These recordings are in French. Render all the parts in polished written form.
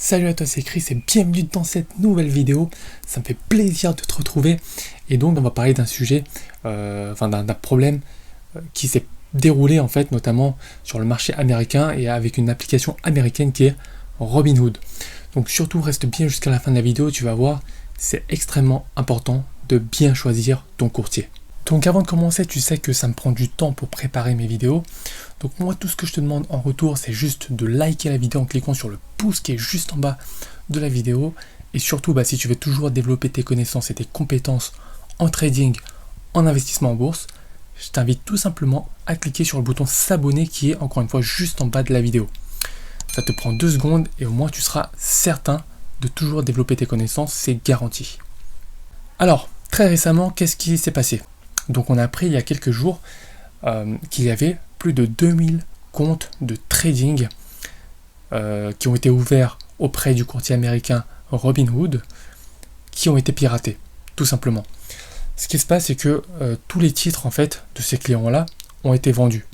Salut à toi, c'est Chris et bienvenue dans cette nouvelle vidéo. Ça me fait plaisir de te retrouver. Et donc on va parler d'un sujet, d'un problème qui s'est déroulé en fait notamment sur le marché américain et avec une application américaine qui est Robinhood. Donc surtout reste bien jusqu'à la fin de la vidéo, tu vas voir, c'est extrêmement important de bien choisir ton courtier. Donc avant de commencer, tu sais que ça me prend du temps pour préparer mes vidéos. Donc moi, tout ce que je te demande en retour, c'est juste de liker la vidéo en cliquant sur le pouce qui est juste en bas de la vidéo. Et surtout, si tu veux toujours développer tes connaissances et tes compétences en trading, en investissement en bourse, je t'invite tout simplement à cliquer sur le bouton s'abonner qui est encore une fois juste en bas de la vidéo. Ça te prend 2 secondes et au moins tu seras certain de toujours développer tes connaissances, c'est garanti. Alors, très récemment, qu'est-ce qui s'est passé ? Donc on a appris il y a quelques jours qu'il y avait plus de 2000 comptes de trading qui ont été ouverts auprès du courtier américain Robinhood qui ont été piratés, tout simplement. Ce qui se passe, c'est que tous les titres en fait de ces clients-là ont été vendus.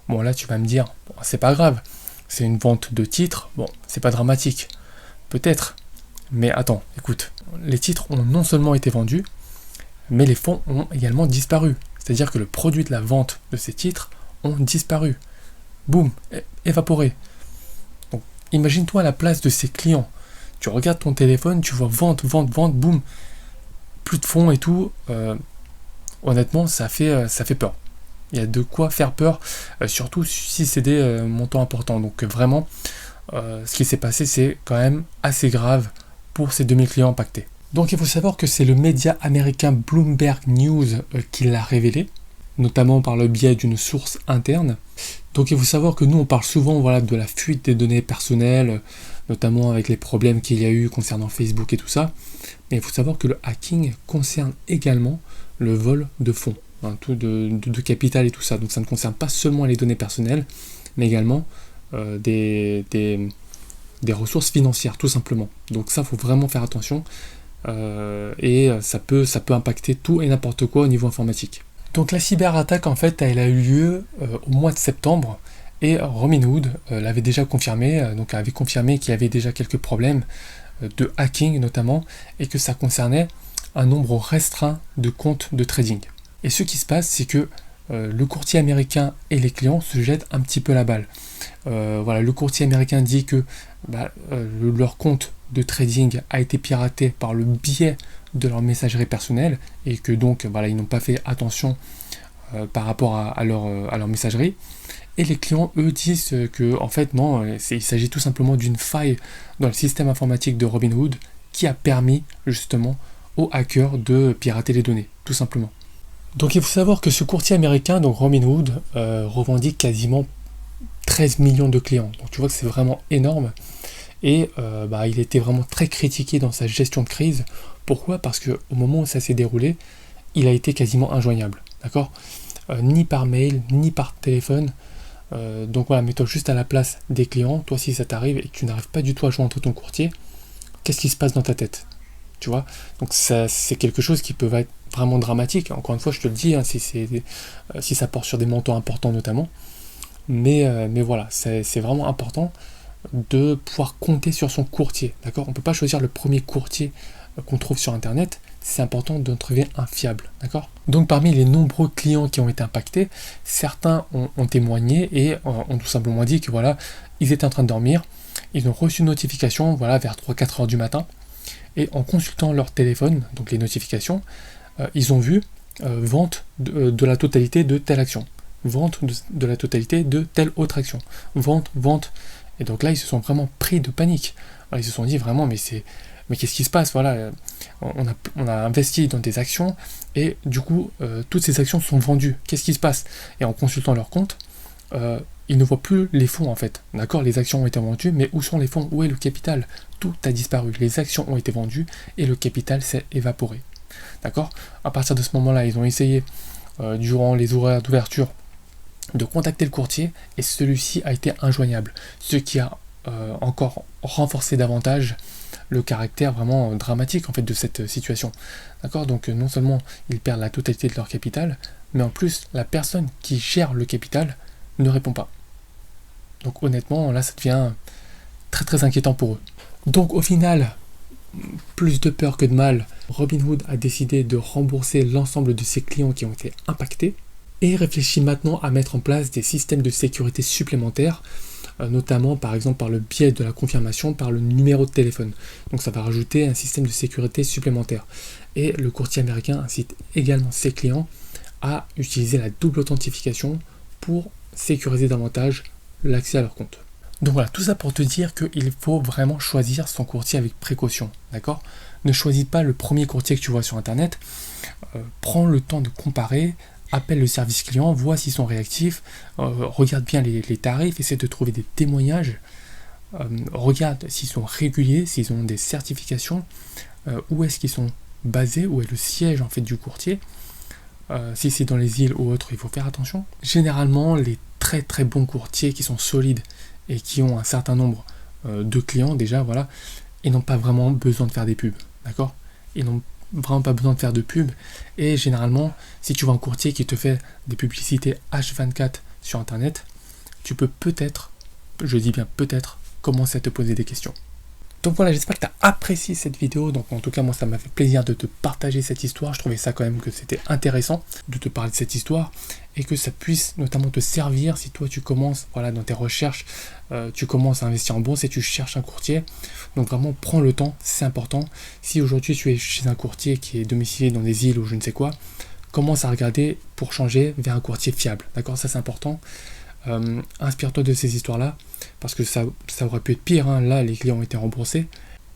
Bon là tu vas me dire, c'est pas grave, c'est une vente de titres, bon c'est pas dramatique, peut-être, mais attends, écoute, les titres ont non seulement été vendus, mais les fonds ont également disparu. C'est-à-dire que le produit de la vente de ces titres ont disparu. Boum, évaporé. Donc, imagine-toi à la place de ces clients. Tu regardes ton téléphone, tu vois vente, boum, plus de fonds et tout. Honnêtement, ça fait peur. Il y a de quoi faire peur, surtout si c'est des montants importants. Donc vraiment, ce qui s'est passé, c'est quand même assez grave pour ces 2000 clients impactés. Donc il faut savoir que c'est le média américain Bloomberg News qui l'a révélé, notamment par le biais d'une source interne. Donc il faut savoir que nous on parle souvent de la fuite des données personnelles, notamment avec les problèmes qu'il y a eu concernant Facebook et tout ça. Mais il faut savoir que le hacking concerne également le vol de fonds, de capital et tout ça. Donc ça ne concerne pas seulement les données personnelles, mais également des ressources financières tout simplement. Donc ça, faut vraiment faire attention. Et ça peut impacter tout et n'importe quoi au niveau informatique. Donc la cyberattaque en fait elle a eu lieu au mois de septembre et Robinhood l'avait déjà confirmé, donc avait confirmé qu'il y avait déjà quelques problèmes de hacking notamment et que ça concernait un nombre restreint de comptes de trading. Et ce qui se passe, c'est que le courtier américain et les clients se jettent un petit peu la balle. Le courtier américain dit que leur compte de trading a été piraté par le biais de leur messagerie personnelle et que donc ils n'ont pas fait attention par rapport à leur messagerie. Et les clients, eux, disent que en fait non, il s'agit tout simplement d'une faille dans le système informatique de Robinhood qui a permis justement aux hackers de pirater les données, tout simplement. Donc il faut savoir que ce courtier américain, donc Robinhood, revendique quasiment 13 millions de clients. Donc tu vois que c'est vraiment énorme. Et il était vraiment très critiqué dans sa gestion de crise. Pourquoi ? Parce qu'au moment où ça s'est déroulé, il a été quasiment injoignable. D'accord ? Ni par mail, ni par téléphone. Mets-toi juste à la place des clients. Toi, si ça t'arrive et que tu n'arrives pas du tout à joindre ton courtier, qu'est-ce qui se passe dans ta tête ? Tu vois ? Donc ça, c'est quelque chose qui peut être vraiment dramatique. Encore une fois, je te le dis, si ça porte sur des montants importants notamment. Mais voilà, c'est vraiment important de pouvoir compter sur son courtier, d'accord ? On ne peut pas choisir le premier courtier qu'on trouve sur internet, c'est important de trouver un fiable, d'accord ? Donc parmi les nombreux clients qui ont été impactés, certains ont témoigné et ont tout simplement dit que ils étaient en train de dormir, ils ont reçu une notification vers 3-4 heures du matin, et en consultant leur téléphone, donc les notifications, ils ont vu vente de la totalité de telle action, vente de la totalité de telle autre action, vente. Et donc là, ils se sont vraiment pris de panique. Alors, ils se sont dit vraiment, mais qu'est-ce qui se passe ? On a investi dans des actions et du coup, toutes ces actions sont vendues. Qu'est-ce qui se passe ? Et en consultant leur compte, ils ne voient plus les fonds en fait. D'accord ? Les actions ont été vendues, mais où sont les fonds ? Où est le capital ? Tout a disparu. Les actions ont été vendues et le capital s'est évaporé. D'accord ? À partir de ce moment-là, ils ont essayé, durant les horaires d'ouverture, de contacter le courtier et celui-ci a été injoignable, ce qui a encore renforcé davantage le caractère vraiment dramatique en fait de cette situation. D'accord ? Donc non seulement ils perdent la totalité de leur capital, mais en plus la personne qui gère le capital ne répond pas. Donc honnêtement là ça devient très très inquiétant pour eux. Donc au final, plus de peur que de mal, Robinhood a décidé de rembourser l'ensemble de ses clients qui ont été impactés et réfléchit maintenant à mettre en place des systèmes de sécurité supplémentaires, notamment par exemple par le biais de la confirmation par le numéro de téléphone. Donc ça va rajouter un système de sécurité supplémentaire. Et le courtier américain incite également ses clients à utiliser la double authentification pour sécuriser davantage l'accès à leur compte. Donc voilà, tout ça pour te dire qu'il faut vraiment choisir son courtier avec précaution, d'accord? Ne choisis pas le premier courtier que tu vois sur internet, prends le temps de comparer, appelle le service client, vois s'ils sont réactifs, regarde bien les tarifs, essaie de trouver des témoignages, regarde s'ils sont réguliers, s'ils ont des certifications, où est-ce qu'ils sont basés, où est le siège en fait du courtier. Si c'est dans les îles ou autres, il faut faire attention. Généralement, les très très bons courtiers qui sont solides et qui ont un certain nombre de clients déjà, voilà, ils n'ont pas vraiment besoin de faire des pubs, d'accord? Ils n'ont vraiment pas besoin de faire de pubs. Et généralement, si tu vois un courtier qui te fait des publicités H24 sur internet, tu peux peut-être, je dis bien peut-être, commencer à te poser des questions. Donc voilà, j'espère que tu as apprécié cette vidéo. Donc en tout cas, moi, ça m'a fait plaisir de te partager cette histoire. Je trouvais ça quand même que c'était intéressant de te parler de cette histoire et que ça puisse notamment te servir si toi tu commences, voilà, dans tes recherches, tu commences à investir en bourse et tu cherches un courtier. Donc vraiment, prends le temps, c'est important. Si aujourd'hui tu es chez un courtier qui est domicilié dans des îles ou je ne sais quoi, commence à regarder pour changer vers un courtier fiable. D'accord, ça c'est important. Inspire-toi de ces histoires-là, parce que ça aurait pu être pire, hein. Là, les clients ont été remboursés,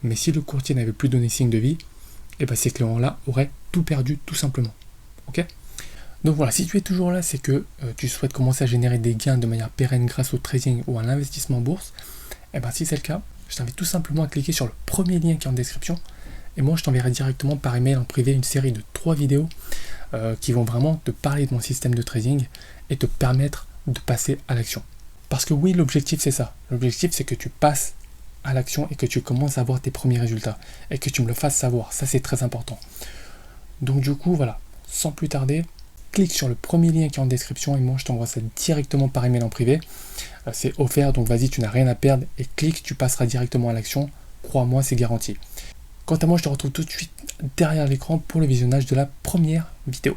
mais si le courtier n'avait plus donné signe de vie, et ben ces clients-là auraient tout perdu, tout simplement. Ok? Donc voilà, si tu es toujours là, c'est que tu souhaites commencer à générer des gains de manière pérenne grâce au trading ou à l'investissement en bourse. Et ben si c'est le cas, je t'invite tout simplement à cliquer sur le premier lien qui est en description, et moi je t'enverrai directement par email en privé une série de 3 vidéos qui vont vraiment te parler de mon système de trading et te permettre de passer à l'action. Parce que oui, l'objectif c'est ça. L'objectif c'est que tu passes à l'action et que tu commences à voir tes premiers résultats et que tu me le fasses savoir. Ça c'est très important. Donc du coup, voilà, sans plus tarder, clique sur le premier lien qui est en description et moi je t'envoie ça directement par email en privé. C'est offert, donc vas-y, tu n'as rien à perdre et clique, tu passeras directement à l'action. Crois-moi, c'est garanti. Quant à moi, je te retrouve tout de suite derrière l'écran pour le visionnage de la première vidéo.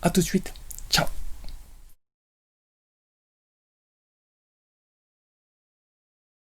A tout de suite.